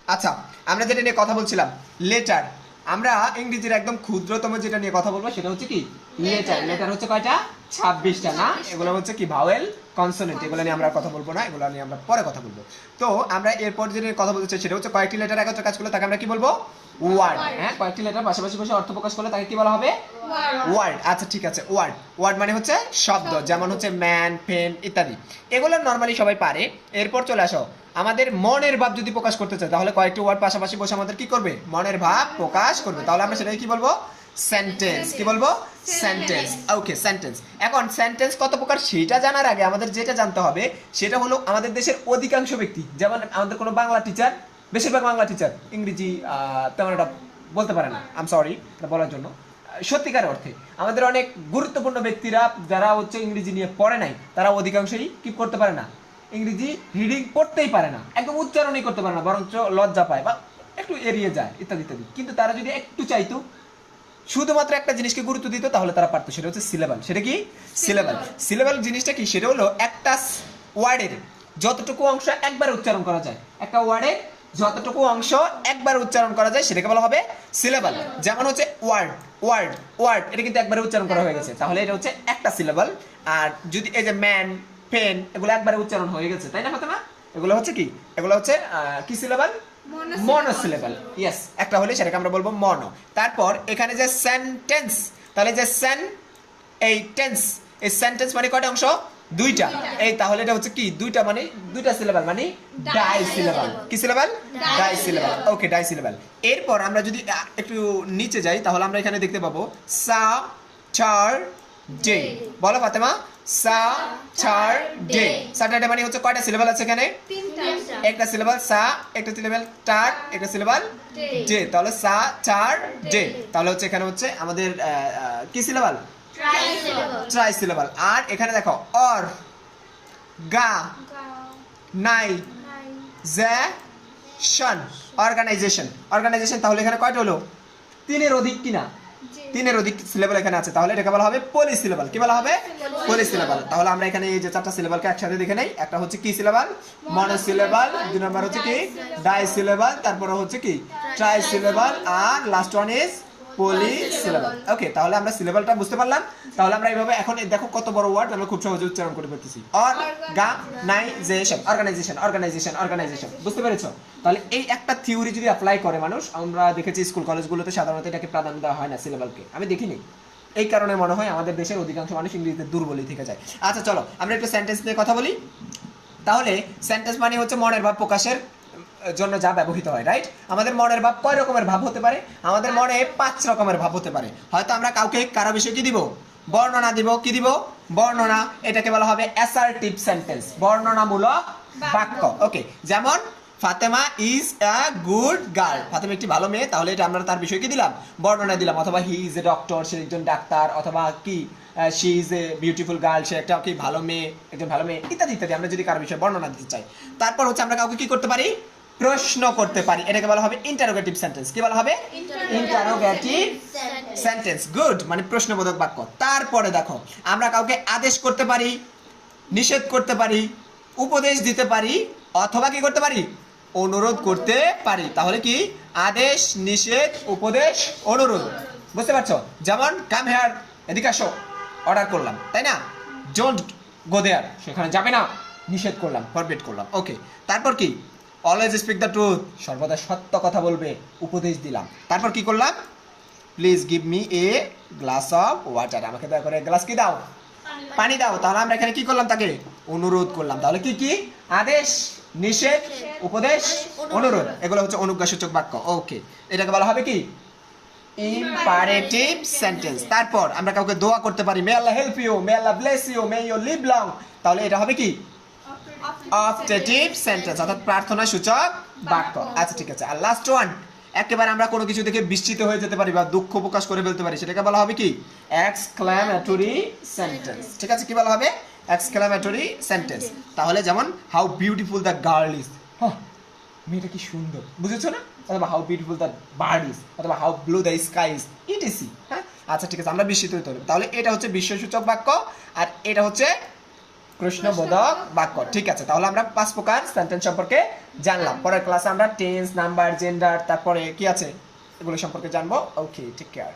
আচ্ছা, আমরা যেটা নিয়ে কথা বলছিলাম, লেটার। আমরা ইংরেজির একদম ক্ষুদ্রতম যেটা নিয়ে কথা বলবো সেটা হচ্ছে কি লেটার। লেটার হচ্ছে কয়টা? 26টা না? এগুলো হচ্ছে কি ভাওয়েল, কনসোনেন্ট। এগুলো নিয়ে আমরা কথা বলবো না, এগুলো নিয়ে আমরা পরে কথা বলবো। তো আমরা এরপর যেটা নিয়ে কথা বলতে চাই সেটা হচ্ছে কয়েকটি লেটার একত্রে কাজ করলে তাকে আমরা কি বলবো? ওয়ার্ড। হ্যাঁ, কয়েকটি লেটার পাশাপাশি বসে অর্থ প্রকাশ করলে তাকে কি বলা হবে? ওয়ার্ড। আচ্ছা ঠিক আছে, ওয়ার্ড। ওয়ার্ড মানে হচ্ছে শব্দ, যেমন হচ্ছে ম্যান, পেন ইত্যাদি। এগুলো নর্মালি সবাই পারে। এরপর চলে আসো, আমাদের মনের ভাব যদি প্রকাশ করতে চাই তাহলে কয়েকটি ওয়ার্ড পাশাপাশি বসে আমাদের কি করবে? মনের ভাব প্রকাশ করবে। তাহলে আমরা সেটাকে কি বলবো? সেন্টেন্স। কি বলবো? সেন্টেন্স। ওকে, সেন্টেন্স। এখন সেন্টেন্স কত প্রকার সেটা জানার আগে আমাদের যেটা জানতে হবে সেটা হলো আমাদের দেশের অধিকাংশ ব্যক্তি, যেমন আমাদের কোনো বাংলা টিচার, বেশিরভাগ বাংলা টিচার ইংরেজি তেমন একটা বলতে পারে না। আই এম সরি এটা বলার জন্য। সত্যিকার অর্থে আমাদের অনেক গুরুত্বপূর্ণ ব্যক্তিরা যারা হচ্ছে ইংরেজি নিয়ে পড়ে নাই, তারা অধিকাংশই কি করতে পারে না? ইংরেজি রিডিং পড়তেই পারে না, একদম উচ্চারণই করতে পারে না, বরঞ্চ লজ্জা পায় বা একটু এড়িয়ে যায় ইত্যাদি ইত্যাদি। কিন্তু তারা যদি একটু চাইতো, শুধুমাত্র একটা জিনিসকে গুরুত্ব দিত, তাহলে তারা পারতো। সেটা হচ্ছে সিলেবাল। সেটা কি? সিলেবাল। সিলেবাল জিনিসটা কি? সেটা হলো একটা ওয়ার্ডের যতটুকু অংশ একবার উচ্চারণ করা যায়, একটা ওয়ার্ডের যতটুকু অংশ একবার উচ্চারণ করা যায় সেটাকে বলা হবে সিলেবাল। যেমন হচ্ছে ওয়ার্ড, ওয়ার্ড, ওয়ার্ড, এটা কিন্তু একবারে উচ্চারণ করা হয়ে গেছে, তাহলে এটা হচ্ছে একটা সিলেবাল। আর যদি এই যে ম্যান, পেন, এগুলো একবারে উচ্চারণ হয়ে গেছে, তাই না ফাতেমা? এগুলো হচ্ছে কি? এগুলো হচ্ছে কি সিলেবাল? মনোসিলেবাল। ইয়েস, একটা হলে সেটাকে আমরা বলবো মনো। তারপর এখানে যে সেন্টেন্স, তাহলে যে এই টেন্স, এই সেন্টেন্স মানে কয়টা অংশ? দুইটা। এই তাহলে এটা হচ্ছে কি? দুইটা মানে দুইটা সিলেবাল, মানে ডাই সিলেবাল। কি সিলেবাল? Die syllable. ওকে, ডাই সিলেবাল। এরপর আমরা যদি একটু নিচে যাই তাহলে আমরা এখানে দেখতে পাবো সা, চার, ডে। বলো ফাতেমা। সা, চার, ডে। স্যাটারডে মানে হচ্ছে কয়টা সিলেবাল আছে এখানে? একটা সিলেবাল সা, একটা সিলেবাল টার, একটা সিলেবাল ডে। তাহলে সা, চার, ডে। তাহলে হচ্ছে এখানে হচ্ছে আমাদের কি সিলেবাল? Try syllable. আর এখানে দেখো অর, গা, নাই, জে, শন, অর্গানাইজেশন। অর্গানাইজেশন তাহলে এখানে কয়টা হলো? তিনের অধিক কিনা? তিনের অধিক সিলেবাল এখানে আছে, তাহলে এটাকে বলা হবে পলি সিলেবাল। কি বলা হবে? পলি সিলেবাল। তাহলে আমরা এখানে এই যে চারটা সিলেবালকে একসাথে দেখে নেই। একটা হচ্ছে কি সিলেবাল? Mono syllable. দুই নাম্বার হচ্ছে কি? Di syllable. তারপরে হচ্ছে কি? Tri syllable. আর last one is poly syllable. Okay, তাহলে আমরা সিলেবালটা বুঝতে পারলাম। তাহলে আমরা এইভাবে এখন দেখো কত বড় ওয়ার্ড আমরা খুব সহজে উচ্চারণ করে ফেলতেছি। Organisation, organisation, organisation, organisation. বুঝতে পেরেছো? তাহলে এই একটা থিওরি যদি অ্যাপ্লাই করে মানুষ, আমরা দেখেছি স্কুল কলেজগুলোতে সাধারণত এটাকে প্রাধান্য দেওয়া হয় না সিলেবালকে, আমি দেখিনি। এই কারণে মনে হয় আমাদের দেশের অধিকাংশ মানুষ ইংরেজিতে দুর্বলই থেকে যায়। আচ্ছা চলো আমরা একটু সেন্টেন্স নিয়ে কথা বলি। তাহলে সেন্টেন্স মানে হচ্ছে মনের ভাব প্রকাশের জন্য যা ব্যবহৃত হয়, রাইট? আমাদের মনের ভাব কয় রকমের ভাব হতে পারে? আমাদের মনে 5 রকমের ভাব হতে পারে। হয়তো আমরা কাউকে কারো বিষয়ে কি দিব? বর্ণনা দিব। কি দিব? বর্ণনা। এটাকে বলা হবে অ্যাসার্টিভ সেন্টেন্স, বর্ণনামূলক বাক্য। ওকে, যেমন Fatema is a good girl. Fatema একটি ভালো মেয়ে, তাহলে এটা আমরা তার বিষয়ে কি দিলাম? বর্ণনা দিলাম। অথবা হি ইজ এ ডক্টর, সে একজন ডাক্তার। অথবা কি she is a beautiful girl, সে একটা কি ভালো মেয়ে, একজন ভালো মেয়ে ইত্যাদি ইত্যাদি। আমরা যদি কারো বিষয়ে বর্ণনা দিতে চাই, তারপর হচ্ছে আমরা কাউকে কি করতে পারি? প্রশ্ন করতে পারি। এটাকে বলা হবে ইন্টারোগেটিভ সেন্টেন্স। কি বলা হবে? Interrogative sentence. গুড মানে প্রশ্নবোধক বাক্য। তারপরে দেখো আমরা কাউকে আদেশ করতে পারি, নিষেধ করতে পারি, উপদেশ দিতে পারি, অথবা কি করতে পারি? অনুরোধ করতে পারি। তাহলে কি? আদেশ, নিষেধ, উপদেশ, অনুরোধ। বুঝতে পারছো? যেমন কাম হেয়ার, এদিকে আসো, অর্ডার করলাম, তাই না? ডোন্ট গো দেয়ার, সেখানে যাবে না, নিষেধ করলাম, ফরবিড করলাম। ওকে, তারপর কি? অলওয়েজ স্পিক দ্য ট্রুথ, সর্বদা সত্য কথা বলবে, উপদেশ দিলাম। তারপর কি করলাম? Please give me a glass of water, আমাকে দয়া করে গ্লাস কি দাও? পানি দাও। তাহলে আমরা এখানে কি করলাম? তাকে অনুরোধ করলাম। তাহলে কি কি? আদেশ, নিষেধ, উপদেশ, অনুরোধ। এগুলো হচ্ছে অনুজ্ঞাসূচক বাক্য। ওকে, এটাকে বলা হবে কি? Imperative sentence. তারপর আমরা কাউকে দোয়া করতে পারি, may Allah help you, may Allah bless you, may you live long. তাহলে এটা হবে কি? অপটেটিভ সেন্টেন্স, অর্থাৎ প্রার্থনা সূচক বাক্য। আচ্ছা ঠিক আছে। আর লাস্ট ওয়ান, একেবারে আমরা কোনো কিছু দেখে বিস্মিত হয়ে যেতে পারি বা দুঃখ প্রকাশ করে ফেলতে পারি, সেটাকে বলা হবে কি? Exclamatory sentence. ঠিক আছে, কি বলা হবে? Exclamatory sentence. তাহলে যেমন how beautiful the girl is, মেয়েটা কি সুন্দর, বুঝেছো না? অথবা how beautiful the bird is, অথবা how blue the sky is, ETC. হ্যাঁ, আচ্ছা ঠিক আছে, আমরা বিস্মিত হতে হবে। তাহলে এটা হচ্ছে বিস্ময়সূচক বাক্য, আর এটা হচ্ছে প্রশ্নবোধক বাক্য। ঠিক আছে, তাহলে আমরা 5 প্রকার সেন্টেন্স সম্পর্কে জানলাম। পরের ক্লাসে আমরা টেন্স, নাম্বার, জেন্ডার, তারপরে কি আছে এগুলো সম্পর্কে জানবো। ওকে, টেক কেয়ার।